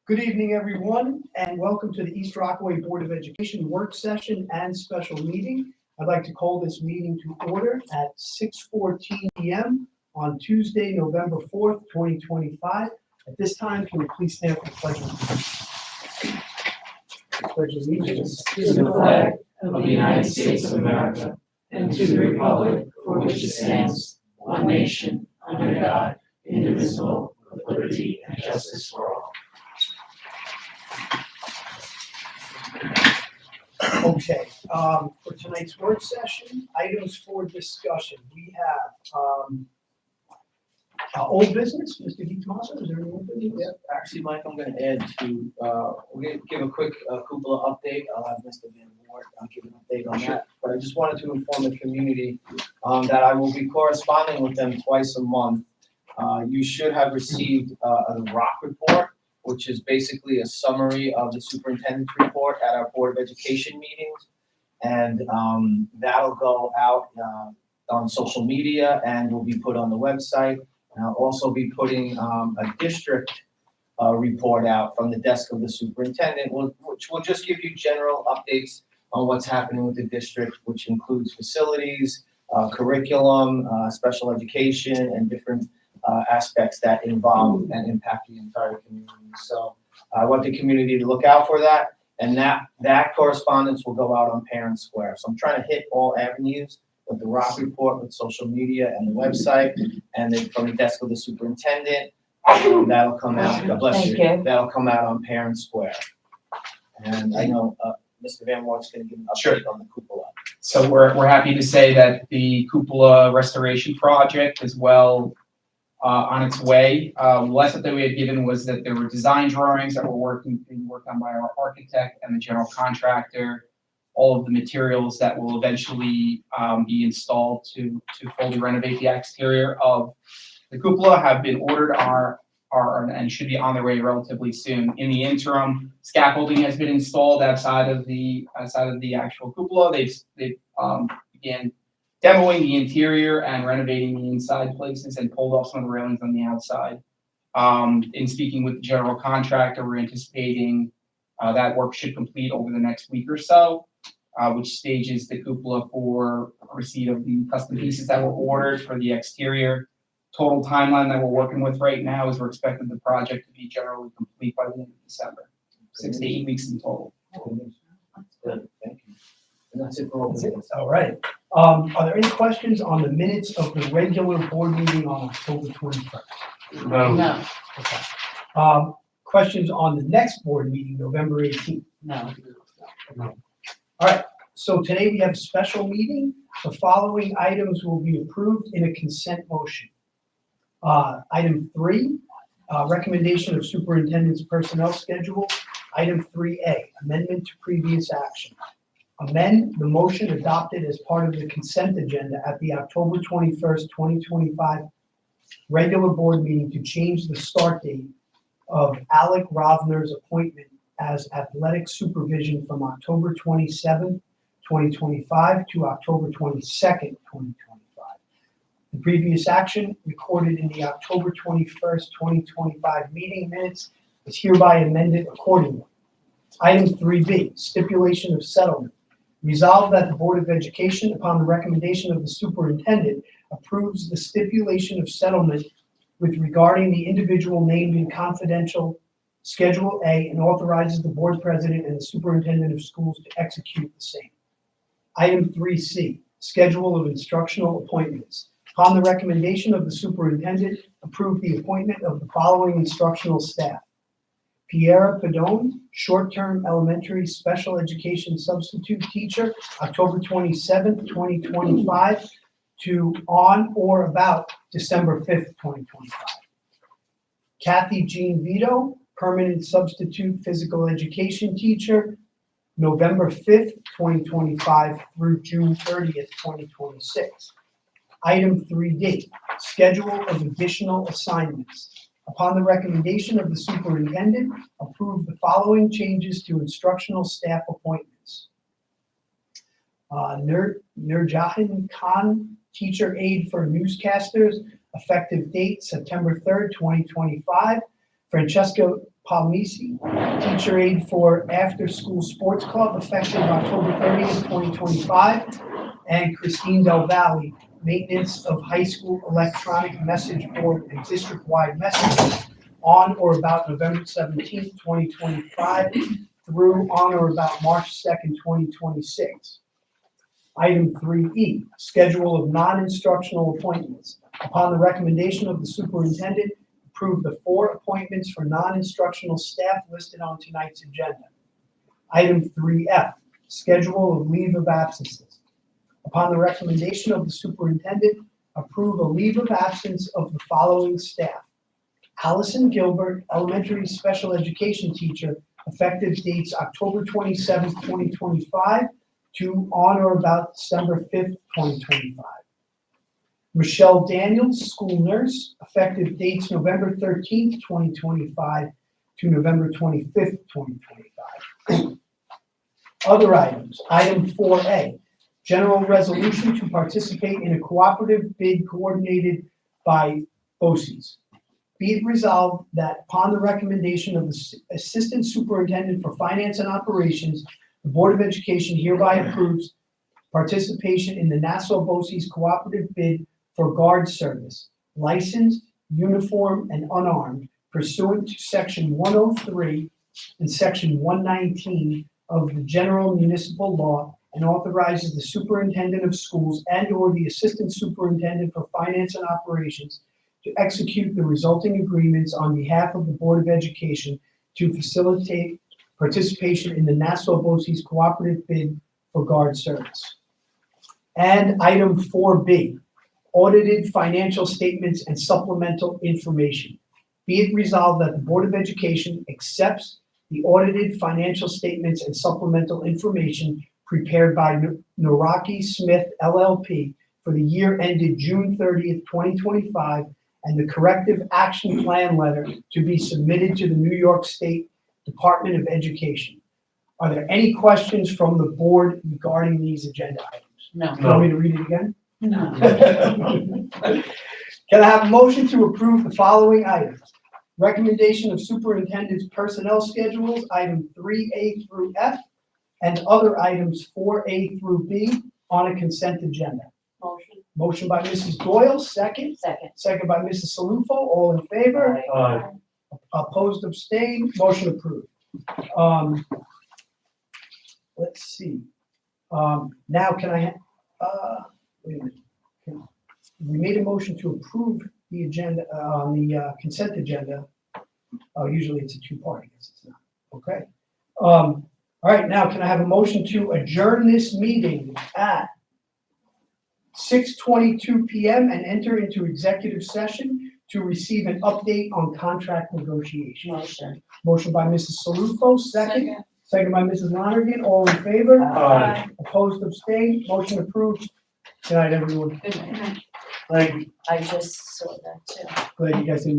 Good evening, everyone, and welcome to the East Rockaway Board of Education work session and special meeting. I'd like to call this meeting to order at 6:14 p.m. on Tuesday, November 4th, 2025. At this time, can we please stand for the pledge of allegiance? Pledge allegiance to the flag of the United States of America and to the republic for which it stands, one nation, under God, indivisible, with liberty and justice for all. Okay, for tonight's work session, items for discussion. We have old business, Mr. DiTomaso, is there any old business? Yeah, actually, Mike, I'm gonna add to, we're gonna give a quick cupola update. I'll have Mr. Van Wart, give an update on that. But I just wanted to inform the community that I will be corresponding with them twice a month. You should have received a ROC report, which is basically a summary of the superintendent's report at our Board of Education meetings. And that'll go out on social media and will be put on the website. And I'll also be putting a district report out from the desk of the superintendent, which will just give you general updates on what's happening with the district, which includes facilities, curriculum, special education, and different aspects that involve and impact the entire community. So I want the community to look out for that, and that correspondence will go out on Parent Square. So I'm trying to hit all avenues with the ROC report, with social media and the website, and then from the desk of the superintendent, that'll come out. God bless you. That'll come out on Parent Square. And I know Mr. Van Wart's going to give an update on the cupola. So we're happy to say that the cupola restoration project is well on its way. The lesson that we had given was that there were design drawings that were being worked on by our architect and the general contractor. All of the materials that will eventually be installed to fully renovate the exterior of the cupola have been ordered and should be on their way relatively soon. In the interim, scaffolding has been installed outside of the actual cupola. They've began demoing the interior and renovating the inside places and pulled off some of the railings on the outside. In speaking with the general contractor, we're anticipating that work should complete over the next week or so, which stages the cupola for receipt of the custom pieces that were ordered for the exterior. Total timeline that we're working with right now is we're expecting the project to be generally complete by the end of December, 6 to 8 weeks in total. Good, thank you. And that's it for all business. All right. Are there any questions on the minutes of the regular board meeting on October 21st? No. Okay. Questions on the next board meeting, November 18th? No. All right. So today we have a special meeting. The following items will be approved in a consent motion. Item 3, recommendation of superintendent's personnel schedule. Item 3A, amendment to previous action. Amend the motion adopted as part of the consent agenda at the October 21st, 2025 regular board meeting to change the start date of Alec Rovner's appointment as athletic supervision from October 27th, 2025 to October 22nd, 2025. The previous action recorded in the October 21st, 2025 meeting minutes is hereby amended accordingly. Item 3B, stipulation of settlement. Resolved that the Board of Education, upon the recommendation of the superintendent, approves the stipulation of settlement with regarding the individual named in confidential Schedule A and authorizes the board president and the superintendent of schools to execute the same. Item 3C, schedule of instructional appointments. Upon the recommendation of the superintendent, approve the appointment of the following instructional staff. Pierre Padone, short-term elementary special education substitute teacher, October 27th, 2025 to on or about December 5th, 2025. Kathy Jean Vito, permanent substitute physical education teacher, November 5th, 2025 through June 30th, 2026. Item 3D, schedule of additional assignments. Upon the recommendation of the superintendent, approve the following changes to instructional staff appointments. Nurjahan Khan, teacher aide for newscasters, effective date September 3rd, 2025. Francesca Palmisi, teacher aide for After School Sports Club, effective October 30th, 2025. And Christine Del Valle, maintenance of high school electronic message board and district-wide messages on or about November 17th, 2025 through on or about March 2nd, 2026. Item 3E, schedule of non-instructional appointments. Upon the recommendation of the superintendent, approve the 4 appointments for non-instructional staff listed on tonight's agenda. Item 3F, schedule of leave of absences. Upon the recommendation of the superintendent, approve a leave of absence of the following staff. Allison Gilbert, elementary special education teacher, effective dates October 27th, 2025 to on or about December 5th, 2025. Michelle Daniels, school nurse, effective dates November 13th, 2025 to November 25th, 2025. Other items, item 4A, general resolution to participate in a cooperative bid coordinated by BOCES. Be it resolved that upon the recommendation of the Assistant Superintendent for Finance and Operations, the Board of Education hereby approves participation in the Nassau BOCES cooperative bid for guard service, licensed, uniform, and unarmed pursuant to Section 103 and Section 119 of the General Municipal Law, and authorizes the Superintendent of Schools and/or the Assistant Superintendent for Finance and Operations to execute the resulting agreements on behalf of the Board of Education to facilitate participation in the Nassau BOCES cooperative bid for guard service. And item 4B, audited financial statements and supplemental information. Be it resolved that the Board of Education accepts the audited financial statements and supplemental information prepared by Noraki Smith LLP for the year ended June 30th, 2025, and the corrective action plan letter to be submitted to the New York State Department of Education. Are there any questions from the board regarding these agenda items? No. Do you want me to read it again? No. Can I have a motion to approve the following items? Recommendation of superintendent's personnel schedules, item 3A through F, and other items 4A through B on a consent agenda. Motion. Motion by Mrs. Doyle, second. Second. Second by Mrs. Salufo, all in favor? Aye. Opposed, abstained, motion approved. Let's see. Now can I, wait a minute. We made a motion to approve the agenda, on the consent agenda. Usually it's a two-part, I guess it's not. Okay. All right, now can I have a motion to adjourn this meeting at 6:22 p.m. and enter into executive session to receive an update on contract negotiation? Motion. Motion by Mrs. Salufo, second. Second by Mrs. Lonergan, all in favor? Aye. Opposed, abstained, motion approved. Good night, everyone. Good night. Thank you. I just saw that too. Glad you guys didn't